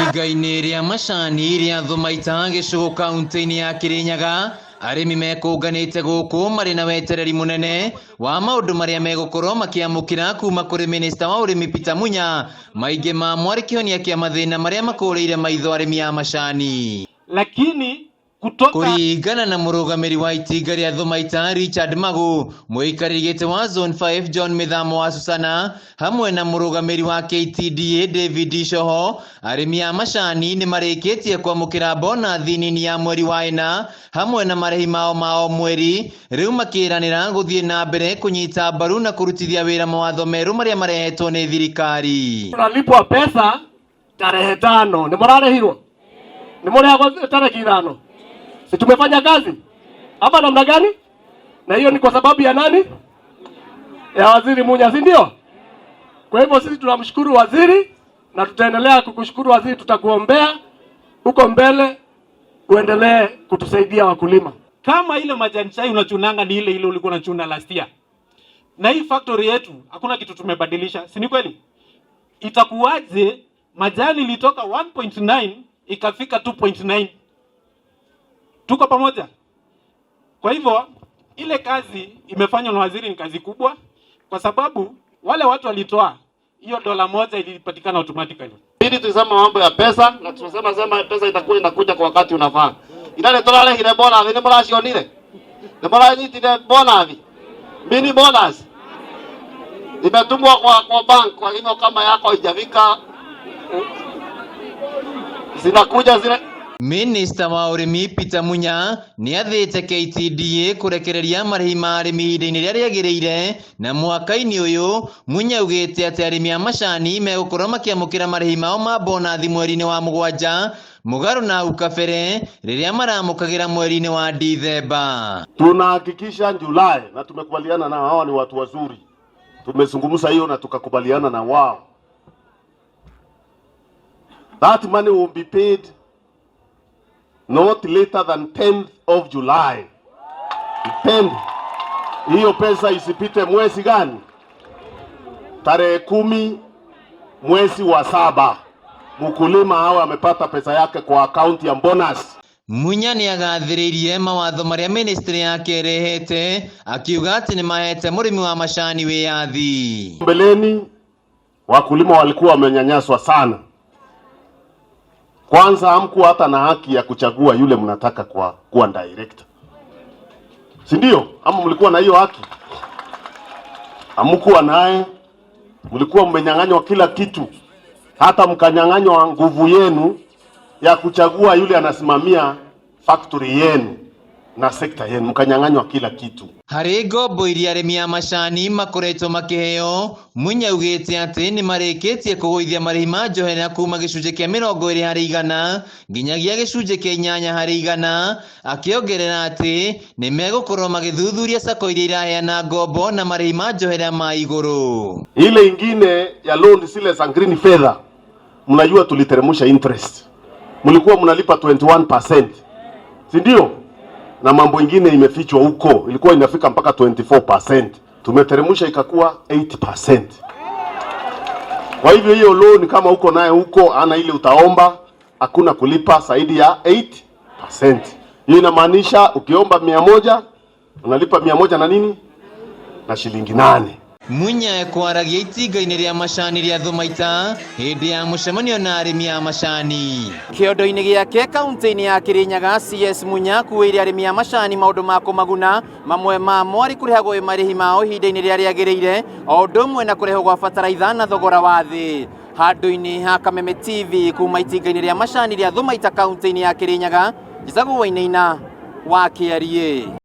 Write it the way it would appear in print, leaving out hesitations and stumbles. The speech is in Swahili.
Itinga-inĩ rĩa macani rĩa Thumaita gĩcigo kaunti-inĩ ya Kirinyaga, arĩmi mekũnganĩte gũkũ marĩ na wetereri mũnene wa maũndũ marĩa megũkorwo makĩamũkĩra kuma kũrĩ Minista wa ũrĩmi Peter Munya, maingĩ mamo arĩ kĩhonia kĩa mathĩna marĩa makũrĩire maitho arĩmi a macani. Lakini kuringana na mũrũgamĩri wa itinga rĩa Thumaita Richard Magu, mũikarĩri gĩtĩ wa Zone 5 John Mithamo wa Susana, hamwe na mũrũgamĩri wa KTDA David Shoho, arĩmi a macani nĩ marĩkĩtie kwamũkĩra bonathi nini ya mweri wa ĩna hamwe na marĩhi mao mweri, rĩu makĩranĩra gũthiĩ na mbere kũnyita mbaru na kũrutithia wĩra mawatho merũ marĩa marehetwo nĩ thirikari. Tunalipwa pesa tarehe 5. Ni murarĩhirwo? Ni murĩhagwo tarehe 5? Si tumefanya kazi hapa namna gani? Na hiyo ni kwa sababu ya nani? Ya Waziri Munya, si ndio? Kwa hivyo sisi tunamshukuru waziri na tutaendelea kukushukuru waziri. Tutakuombea huko mbele uendelee kutusaidia wakulima. Kama ile majani chai unachunanga ni ile ulikuwa unachuna last year. Na hii factory yetu hakuna kitu tumebadilisha, si ni kweli? Itakuwaje majani ilitoka 1.9 ikafika 2.9? Tuko pamoja. Kwa hivyo ile kazi imefanywa na waziri ni kazi kubwa, kwa sababu wale watu walitoa hiyo $1 ilipatikana automatically. Ili tusema mambo ya pesa na tunasema pesa itakuwa inakuja kwa wakati unafaa. Ile tolale ile bonus ni mrashionile. Ni mranyitile bonus. Mini bonus. Imetumwa kwa bank, kwa hivyo kama yako haijafika zinakuja zile. Minista wa ũrĩmi Peter Munya nĩ athĩte KTDA kũrekereria marĩhi ma arĩmi ihinda-inĩ rĩrĩa rĩagĩrĩire, na mwaka-inĩ ũyũ Munya augĩte atĩ arĩmi a macani megũkorwo makĩamũkĩra marĩhi mao ma bonathi mweri-inĩ wa 7 mũgarũ na hau kabere rĩrĩa maramũkagĩra mweri-inĩ wa Dithemba. Tunahakikisha Julai na tumekubaliana na hawa ni watu wazuri. Tumezungumza hiyo na tukakubaliana na wao. That money will be paid not later than 10th of July. 10th. Hiyo pesa isipite mwezi gani? Tarehe 10 mwezi wa 7. Mkulima hawa amepata pesa yake kwa akaunti ya bonus. Munya nĩ agathĩrĩirie mawatho marĩa ministry yake ĩrehete, akiuga atĩ nĩ mahete mũrĩmi wa macani wĩyathi. Mbeleni wakulima walikuwa wamenyanyaswa sana. Kwanza hamkuwa hata na haki ya kuchagua yule mnataka kuwa director. Si ndio? Ama mlikuwa na hiyo haki? Hamkuwa naye. Mlikuwa mmenyang'anywa kila kitu. Hata mkanyang'anywa nguvu yenu ya kuchagua yule anasimamia factory yenu na sekta yenu, mkanyang'anywa kila kitu. Harĩ ngombo iria arĩmi a macani makoretwo makĩheo, Munya augĩte atĩ nĩ marĩkĩtie kũgũithia marĩhi ma njoherera kuma gĩcunjĩ kĩa 20% nginyagia gĩcunjĩ kĩa 8%, akĩongerera atĩ nĩ megũkorwo magĩthuthuria sako iria iraheana ngombo na marĩhi ma njoherera ma igũrũ. Ile ingine ya loan zile za green feather, mnajua tuliteremsha interest. Mlikuwa mnalipa 21%. Si ndio? Na mambo ingine imefichwa huko, ilikuwa inafika mpaka 24%. Tumeteremsha ikakuwa 8%. Kwa hivyo hiyo loan kama uko naye huko ana ile utaomba, hakuna kulipa zaidi ya 8%. Hiyo inamaanisha ukiomba 100 unalipa 100 na nini? Na shilingi 8. Munya kwaragia itinga-inĩ rĩa macani rĩa Thumaita hĩndĩ ya mũcemanio na arĩmi a macani. Kĩondo-inĩ gĩake kaunti-inĩ ya Kirinyaga, CS Munya kuĩire arĩmi a macani maũndũ ma kũmaguna, mamwe mamo arĩ kũrĩhagwo marĩhi mao ihinda-inĩ rĩrĩa rĩagĩrĩire, o ũndũ ũmwe na kũrĩhwo gwa bataraitha na thogora wa thĩ. Handũ-inĩ ha Kameme TV kuma itinga-inĩ rĩa macani rĩa Thumaita kaunti-inĩ ya Kirinyaga, Njĩtagwo Wainaina wa KRA.